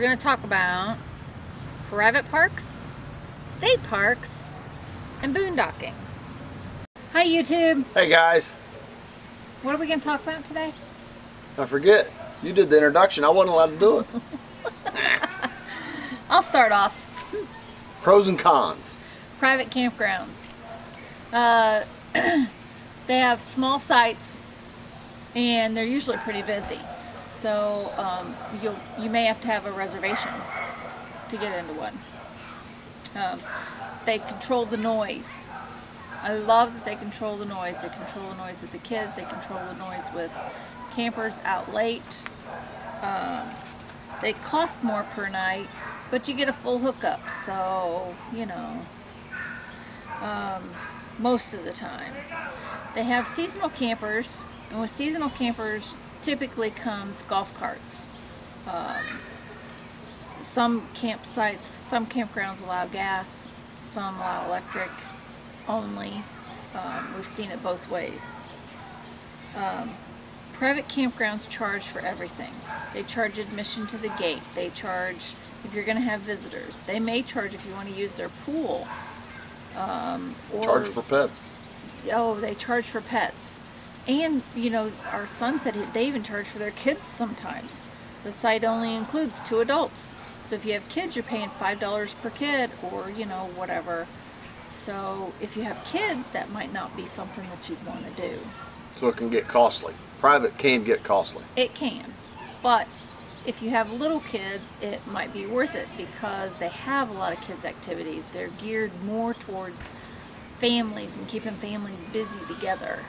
we're going to talk about private parks, state parks, and boondocking. Hi YouTube. Hey guys. What are we going to talk about today? I forget. You did the introduction. I wasn't allowed to do it. I'll start off. Pros and cons. Private campgrounds. They have small sites and they're usually pretty busy. So you may have to have a reservation to get into one. They control the noise. I love that they control the noise. They control the noise with the kids. They control the noise with campers out late. They cost more per night, but you get a full hookup. So, you know, most of the time. They have seasonal campers, and with seasonal campers typically comes golf carts. Some campsites, some campgrounds allow gas, some allow electric only. We've seen it both ways. Private campgrounds charge for everything. They charge admission to the gate. They charge if you're going to have visitors. They may charge if you want to use their pool. Or, charge for pets. Oh, they charge for pets. And, you know, our son said they even charge for their kids sometimes. The site only includes 2 adults. So if you have kids, you're paying $5 per kid or, you know, whatever. So if you have kids, that might not be something that you'd want to do. So it can get costly. Private can get costly. It can. But if you have little kids, it might be worth it because they have a lot of kids' activities. They're geared more towards families and keeping families busy together.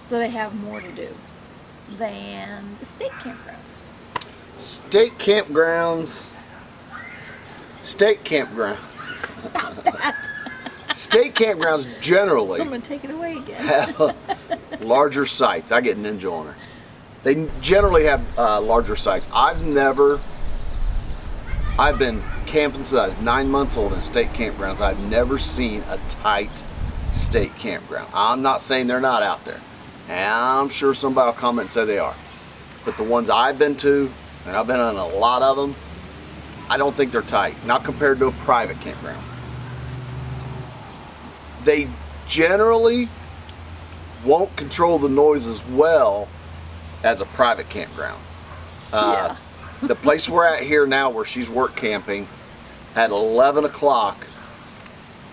So they have more to do than the state campgrounds. State campgrounds. State campgrounds. Stop that. State campgrounds generally I'm going to take it away again. have larger sites. I get ninja on her. They generally have larger sites. I've been camping since I was 9 months old in state campgrounds. I've never seen a tight state campground. I'm not saying they're not out there. And I'm sure somebody will comment and say they are. But the ones I've been to, and I've been on a lot of them, I don't think they're tight. Not compared to a private campground. They generally won't control the noise as well as a private campground. Yeah. The place we're at here now where she's work camping, at 11 o'clock,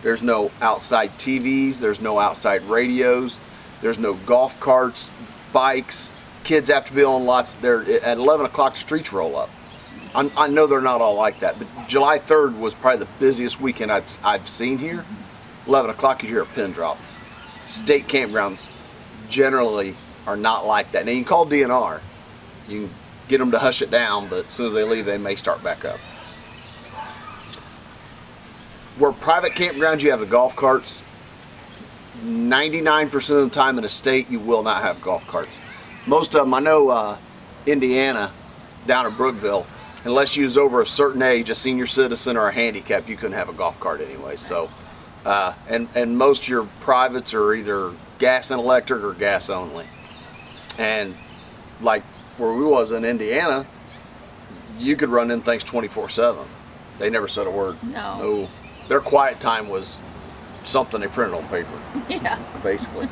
there's no outside TVs, there's no outside radios, there's no golf carts, bikes, kids have to be on lots. At 11 o'clock the streets roll up. I know they're not all like that, but July 3rd was probably the busiest weekend I've seen here. 11 o'clock you hear a pin drop. State campgrounds generally are not like that. Now you can call DNR. You can get them to hush it down, but as soon as they leave they may start back up. Where private campgrounds you have the golf carts, 99% of the time in a state you will not have golf carts. Most of them, I know Indiana, down in Brookville, unless you was over a certain age, a senior citizen or a handicap, you couldn't have a golf cart anyway. So, and most of your privates are either gas and electric or gas only. And like where we was in Indiana, you could run them things 24/7. They never said a word. No. Their quiet time was something they printed on paper. Yeah. Basically.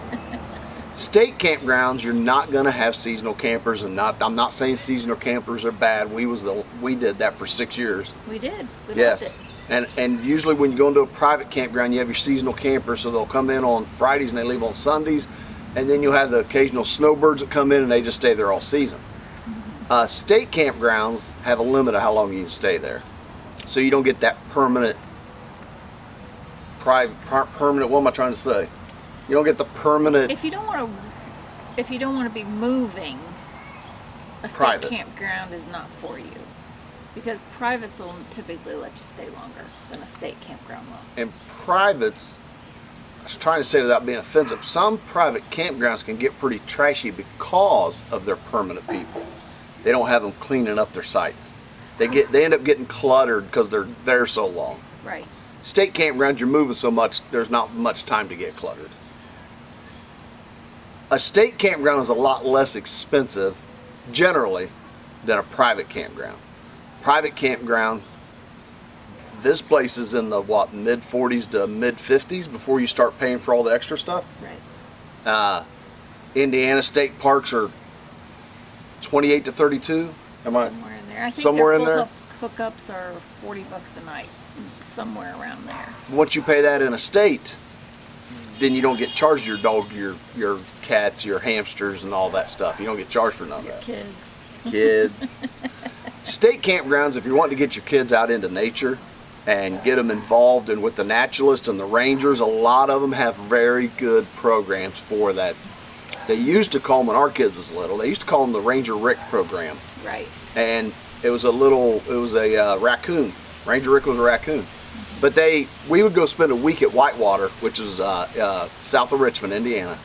State campgrounds, you're not going to have seasonal campers, and I'm not saying seasonal campers are bad. We did that for 6 years. We did. We yes. loved it. And usually when you go into a private campground, you have your seasonal campers, so they'll come in on Fridays and they leave on Sundays, and then you'll have the occasional snowbirds that come in and they just stay there all season. State campgrounds have a limit of how long you can stay there, so you don't get that permanent permanent. What am I trying to say? You don't get the permanent. If you don't want to be moving, a state campground is not for you, because privates will typically let you stay longer than a state campground will. And privates, I was trying to say without being offensive, some private campgrounds can get pretty trashy because of their permanent people. They don't have them cleaning up their sites. They end up getting cluttered because they're there so long. Right. State campgrounds, you're moving so much, there's not much time to get cluttered. A state campground is a lot less expensive, generally, than a private campground. private campground. This place is in the what, mid 40s to mid 50s before you start paying for all the extra stuff. Right. Indiana state parks are 28 to 32. Am I somewhere in there? I think somewhere in their there? hookups are $40 a night, somewhere around there. Once you pay that in a state, then you don't get charged your dog, your cats, your hamsters, and all that stuff. You don't get charged for none of Your that. kids. Kids. State campgrounds, if you want to get your kids out into nature and get them involved and with the naturalists and the rangers, a lot of them have very good programs for that. They used to call them, when our kids was little, they used to call them the Ranger Rick program. Right. And it was a raccoon. Ranger Rick was a raccoon. But we would go spend a week at Whitewater, which is south of Richmond, Indiana.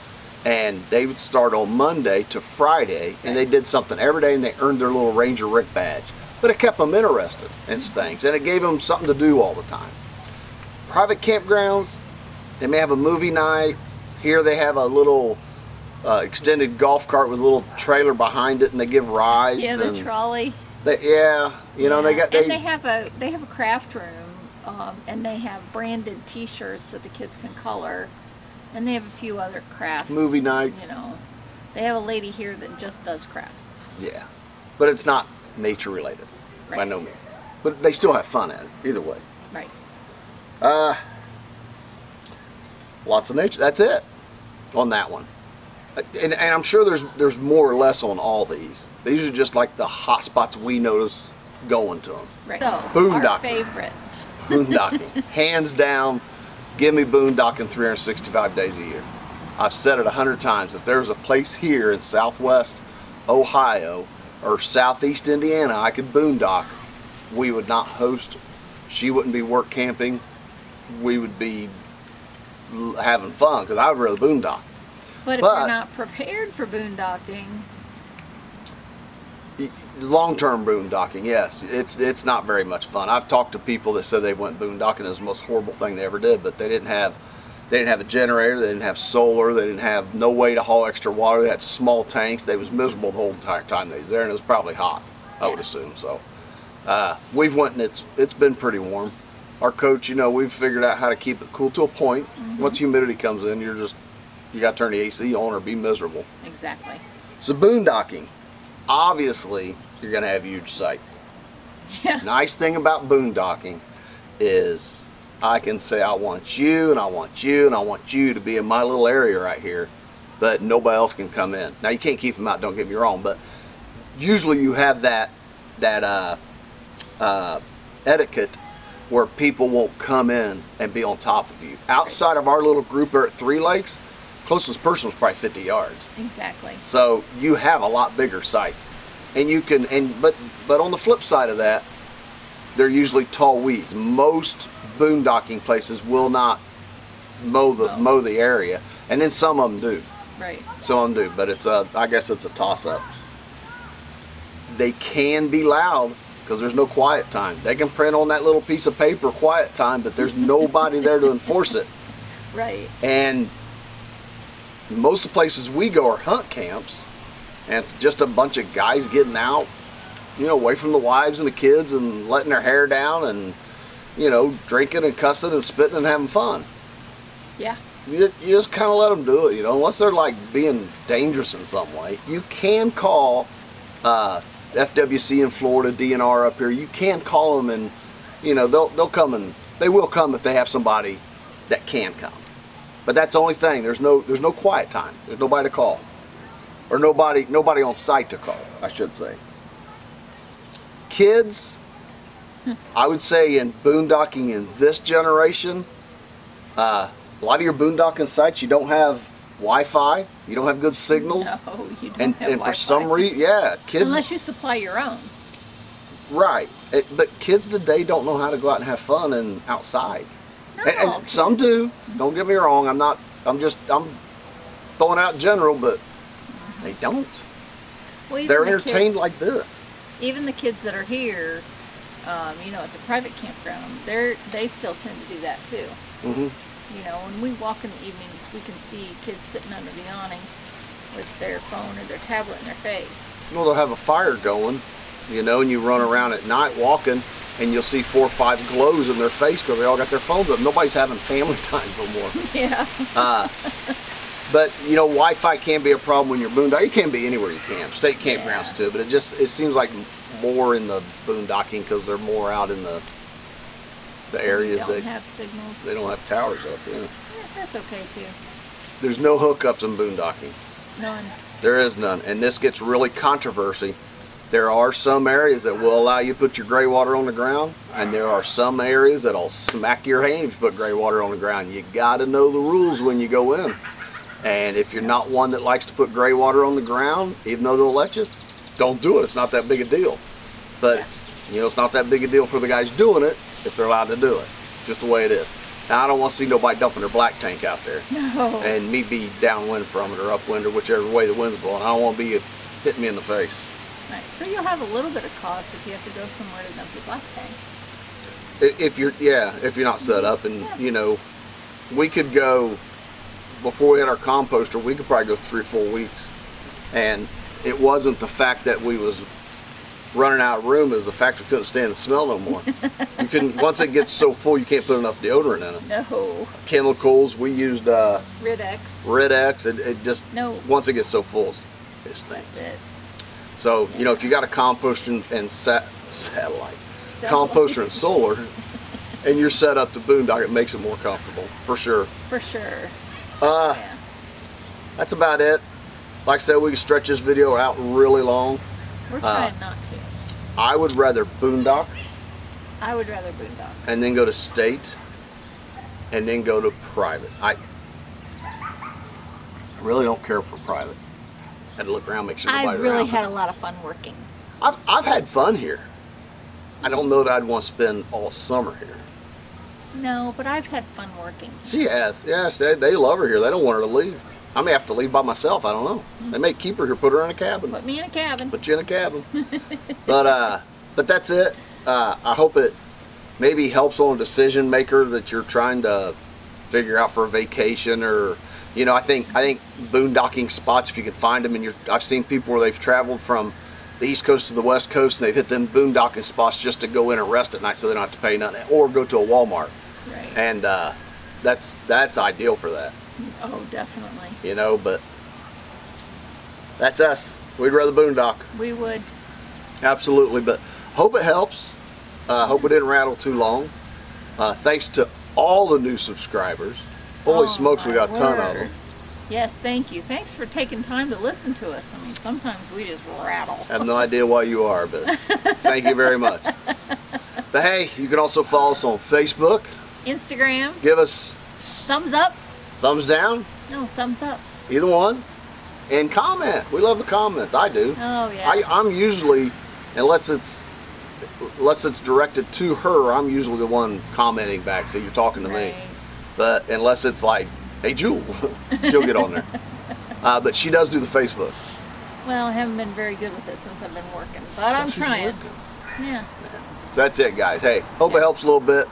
And they would start on Monday to Friday, and they did something every day, and they earned their little Ranger Rick badge. But it kept them interested in things, and it gave them something to do all the time. Private campgrounds, they may have a movie night. Here they have a little extended golf cart with a little trailer behind it, and they give rides. Yeah, the trolley. They have a craft room, and they have branded T-shirts that the kids can color, and they have a few other crafts. Movie nights. You know, they have a lady here that just does crafts. Yeah, but it's not nature related, right. By no means. But they still have fun at it, either way. Right. Lots of nature. That's it on that one. And I'm sure there's more or less on all these. These are just like the hot spots we notice going to them. Right. So, Boondocking. our favorite. Boondocking. Hands down, give me boondocking 365 days a year. I've said it 100 times. If there's a place here in Southwest Ohio or Southeast Indiana I could boondock, we would not host. She wouldn't be work camping. We would be having fun because I would rather boondock. But if you're not prepared for boondocking, long-term boondocking, yes, it's not very much fun. I've talked to people that said they went boondocking. It was the most horrible thing they ever did, but they didn't have a generator, they didn't have solar, they didn't have no way to haul extra water. They had small tanks. They was miserable the whole entire time they was there, and it was probably hot, I would assume. So we've went and it's been pretty warm. Our coach, we've figured out how to keep it cool to a point. Once humidity comes in, you got to turn the AC on or be miserable. Exactly. So boondocking, obviously you're going to have huge sites. Yeah. Nice thing about boondocking is I can say I want you and I want you and I want you to be in my little area right here, but nobody else can come in. Now you can't keep them out, don't get me wrong, but usually you have that etiquette where people won't come in and be on top of you. Outside of our little group there at 3 Lakes, closest person was probably 50 yards. Exactly. So you have a lot bigger sites, and you can but on the flip side of that, they're usually tall weeds. Most boondocking places will not mow the area, and then some of them do. Right. Some of them do, but I guess it's a toss-up. They can be loud because there's no quiet time. They can print on that little piece of paper quiet time, but there's nobody there to enforce it. Right. And most of the places we go are hunt camps, and it's just a bunch of guys getting out, away from the wives and the kids and letting their hair down and, drinking and cussing and spitting and having fun. Yeah. You just kind of let them do it, unless they're like being dangerous in some way. You can call FWC in Florida, DNR up here. You can call them, and they'll come, and they will come if they have somebody that can come. But that's the only thing. There's no quiet time. There's nobody to call, or nobody on site to call, I should say. Kids, I would say in boondocking in this generation, a lot of your boondocking sites, you don't have Wi-Fi, you don't have good signals. No, you don't and have and Wi-Fi. for some reason, yeah, kids. Unless you supply your own. Right, but kids today don't know how to go out and have fun and outside. And some do. Don't get me wrong. I'm throwing out general, but they don't. Well, they're entertained like this. Even the kids that are here, at the private campground, they still tend to do that too. When we walk in the evenings, we can see kids sitting under the awning with their phone or their tablet in their face. Well, they'll have a fire going, you know, and you run around at night walking, and you'll see 4 or 5 glows in their face because they all got their phones up. Nobody's having family time no more. Yeah. But you know, Wi-Fi can be a problem when you're boondocking. It can be anywhere you camp, state campgrounds too. But it seems like more in the boondocking because they're more out in the areas that don't have signals. They don't have towers up. Yeah. That's okay too. There's no hookups in boondocking. None. There is none, and this gets really controversy. There are some areas that will allow you to put your gray water on the ground, and there are some areas that'll smack your hand if you put gray water on the ground. You got to know the rules when you go in. And if you're not one that likes to put gray water on the ground, even though they'll let you, don't do it. It's not that big a deal. But, you know, it's not that big a deal for the guys doing it if they're allowed to do it. Just the way it is. Now, I don't want to see nobody dumping their black tank out there. No. And me be downwind from it or upwind or whichever way the wind's blowing. I don't want to be hitting me in the face. Right. So you'll have a little bit of cost if you have to go somewhere to dump your black tank. If you're not set up, and you know, we could go. Before we had our composter, we could probably go 3 or 4 weeks, and it wasn't the fact that we was running out of room, it was the fact we couldn't stand the smell no more. You couldn't, once it gets so full, you can't put enough deodorant in it. No. Chemicals, we used Rid-X. It just, once it gets so full, it stinks. That's it. So, you know, if you got a composter and satellite, composter and solar, and you're set up to boondock, it makes it more comfortable, for sure. For sure. That's about it. Like I said, we can stretch this video out really long. We're trying not to. I would rather boondock. I would rather boondock. And then go to state, and then go to private. I really don't care for private. Had to look around, make sure nobody I've really around. had a lot of fun working. I've had fun here. I don't know that I'd want to spend all summer here. No, but I've had fun working. She has. Yes, they love her here. They don't want her to leave. I may have to leave by myself. I don't know. They may keep her here, put her in a cabin. Put me in a cabin. Put you in a cabin. But that's it. I hope it maybe helps on a decision maker that you're trying to figure out for a vacation, or you know, I think boondocking spots, if you can find them, and I've seen people where they've traveled from the East Coast to the West Coast, and they've hit them boondocking spots just to go in and rest at night, so they don't have to pay nothing, or go to a Walmart. Right. And that's ideal for that. Oh, definitely. You know, but that's us. We'd rather boondock. We would. Absolutely, but hope it helps. Hope it didn't rattle too long. Thanks to all the new subscribers. Holy smokes, we got a ton of them. Yes, thank you. Thanks for taking time to listen to us. I mean, sometimes we just rattle. I have no idea why you are, but thank you very much. But hey, you can also follow us on Facebook. Instagram. Give us thumbs up. Thumbs down. No, thumbs up. Either one. And comment. We love the comments. I do. Oh, yeah. I'm usually, unless it's directed to her, I'm usually the one commenting back, so you're talking to me. But unless it's like, hey, Jewel, she'll get on there. But she does do the Facebook. Well, I haven't been very good with it since I've been working, but I'm trying. Yeah. So that's it, guys. Hey, hope it helps a little bit.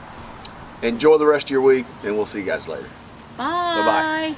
Enjoy the rest of your week, and we'll see you guys later. Bye. Bye-bye.